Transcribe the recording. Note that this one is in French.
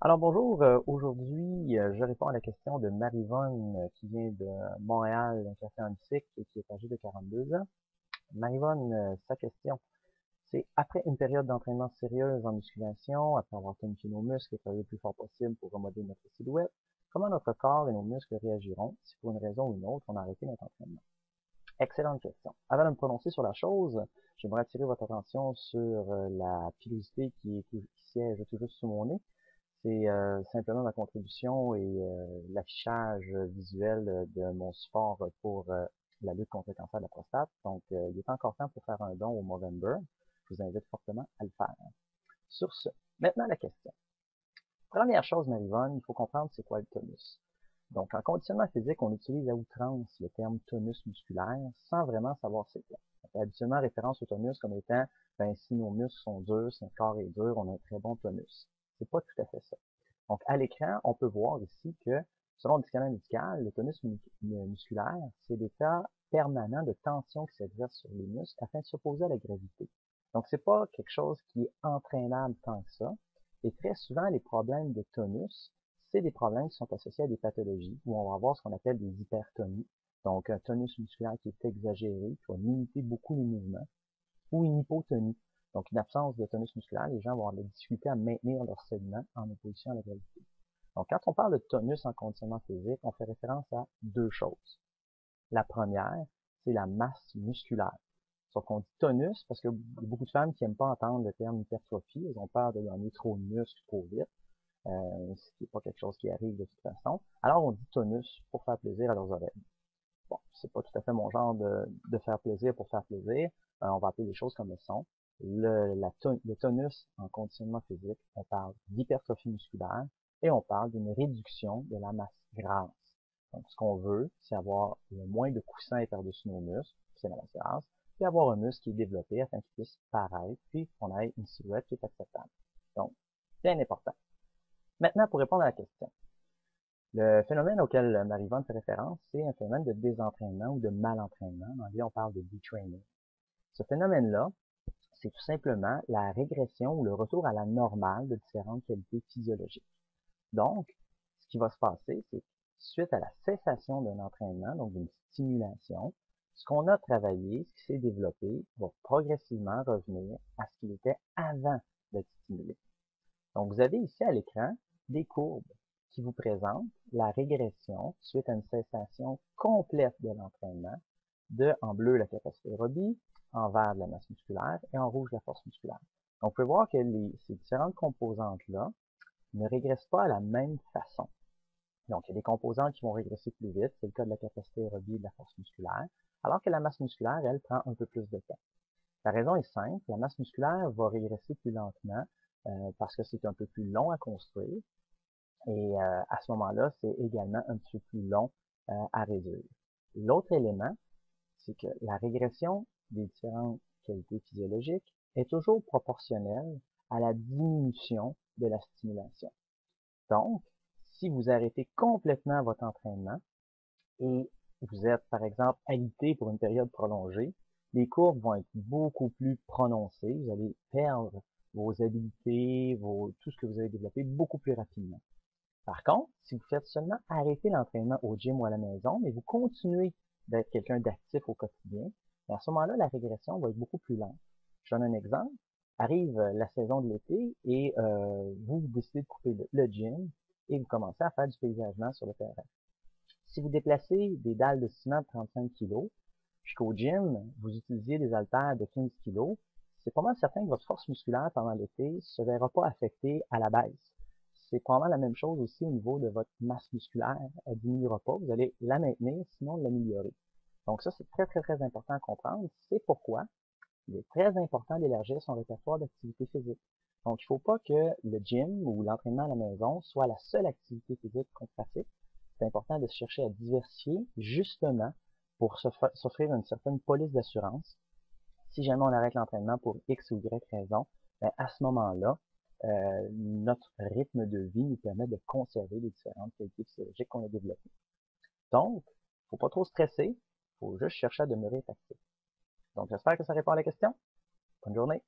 Alors bonjour, aujourd'hui je réponds à la question de Marivonne qui vient de Montréal, un café en musique et qui est âgée de 42 ans. Marivonne, sa question, c'est après une période d'entraînement sérieuse en musculation, après avoir tonifié nos muscles et travaillé le plus fort possible pour remodeler notre silhouette, comment notre corps et nos muscles réagiront si pour une raison ou une autre on a arrêté notre entraînement? Excellente question. Avant de me prononcer sur la chose, j'aimerais attirer votre attention sur la pilosité qui siège tout juste sous mon nez. C'est simplement ma contribution et l'affichage visuel de mon support pour la lutte contre le cancer de la prostate. Donc, il est encore temps pour faire un don au Movember. Je vous invite fortement à le faire. Sur ce, maintenant la question. Première chose, Marivonne, il faut comprendre c'est quoi le tonus. Donc, en conditionnement physique, on utilise à outrance le terme tonus musculaire sans vraiment savoir c'est quoi. On fait habituellement référence au tonus comme étant, ben, si nos muscles sont durs, si notre corps est dur, on a un très bon tonus. C'est pas tout à fait ça. Donc, à l'écran, on peut voir ici que, selon le dictionnaire médical, le tonus musculaire, c'est l'état permanent de tension qui s'exerce sur les muscles afin de s'opposer à la gravité. Donc, c'est pas quelque chose qui est entraînable tant que ça. Et très souvent, les problèmes de tonus, c'est des problèmes qui sont associés à des pathologies où on va avoir ce qu'on appelle des hypertonies. Donc, un tonus musculaire qui est exagéré, qui va limiter beaucoup les mouvements, ou une hypotonie. Donc, une absence de tonus musculaire, les gens vont avoir de la difficulté à maintenir leur segment en opposition à la gravité. Donc, quand on parle de tonus en conditionnement physique, on fait référence à deux choses. La première, c'est la masse musculaire. Sauf qu'on dit tonus parce qu'il y a beaucoup de femmes qui n'aiment pas entendre le terme hypertrophie. Elles ont peur de gagner trop de muscles trop vite, ce qui n'est pas quelque chose qui arrive de toute façon. Alors, on dit tonus pour faire plaisir à leurs oreilles. Bon, c'est pas tout à fait mon genre de faire plaisir pour faire plaisir. On va appeler les choses comme elles sont. Le tonus en conditionnement physique, on parle d'hypertrophie musculaire et on parle d'une réduction de la masse grasse. Donc, ce qu'on veut, c'est avoir le moins de coussins par-dessus nos muscles, c'est la masse grasse, puis avoir un muscle qui est développé afin qu'il puisse paraître, puis qu'on ait une silhouette qui est acceptable. Donc, bien important. Maintenant, pour répondre à la question. Le phénomène auquel Marivonne fait référence, c'est un phénomène de désentraînement ou de malentraînement. En anglais, on parle de detraining. Ce phénomène-là, c'est tout simplement la régression ou le retour à la normale de différentes qualités physiologiques. Donc, ce qui va se passer, c'est que suite à la cessation d'un entraînement, donc d'une stimulation, ce qu'on a travaillé, ce qui s'est développé, va progressivement revenir à ce qu'il était avant d'être stimulé. Donc, vous avez ici à l'écran des courbes qui vous présentent la régression suite à une cessation complète de l'entraînement de, en bleu, la capacité aérobie, en vert, de la masse musculaire et en rouge, la force musculaire. Donc, on peut voir que ces différentes composantes-là ne régressent pas à la même façon. Donc, il y a des composantes qui vont régresser plus vite, c'est le cas de la capacité aérobie et de la force musculaire, alors que la masse musculaire, elle, prend un peu plus de temps. La raison est simple, la masse musculaire va régresser plus lentement parce que c'est un peu plus long à construire et à ce moment-là, c'est également un petit peu plus long à réduire. L'autre élément, c'est que la régression des différentes qualités physiologiques est toujours proportionnelle à la diminution de la stimulation. Donc, si vous arrêtez complètement votre entraînement et vous êtes, par exemple, alité pour une période prolongée, les courbes vont être beaucoup plus prononcées. Vous allez perdre vos habiletés, tout ce que vous avez développé beaucoup plus rapidement. Par contre, si vous faites seulement arrêter l'entraînement au gym ou à la maison, mais vous continuez d'être quelqu'un d'actif au quotidien, à ce moment-là, la régression va être beaucoup plus lente. Je donne un exemple. Arrive la saison de l'été et vous décidez de couper le gym et vous commencez à faire du paysagement sur le terrain. Si vous déplacez des dalles de ciment de 35 kg, jusqu'au gym, vous utilisiez des haltères de 15 kg, c'est pas mal certain que votre force musculaire pendant l'été ne se verra pas affectée à la baisse. C'est probablement la même chose aussi au niveau de votre masse musculaire. Elle ne diminuera pas, vous allez la maintenir, sinon l'améliorer. Donc ça, c'est très, très, très important à comprendre. C'est pourquoi il est très important d'élargir son répertoire d'activité physique. Donc, il ne faut pas que le gym ou l'entraînement à la maison soit la seule activité physique qu'on pratique. C'est important de se chercher à diversifier, justement, pour s'offrir une certaine police d'assurance. Si jamais on arrête l'entraînement pour X ou Y raison, ben à ce moment-là, notre rythme de vie nous permet de conserver les différentes qualités physiologiques qu'on a développées. Donc, faut pas trop stresser, faut juste chercher à demeurer actif. Donc, j'espère que ça répond à la question. Bonne journée.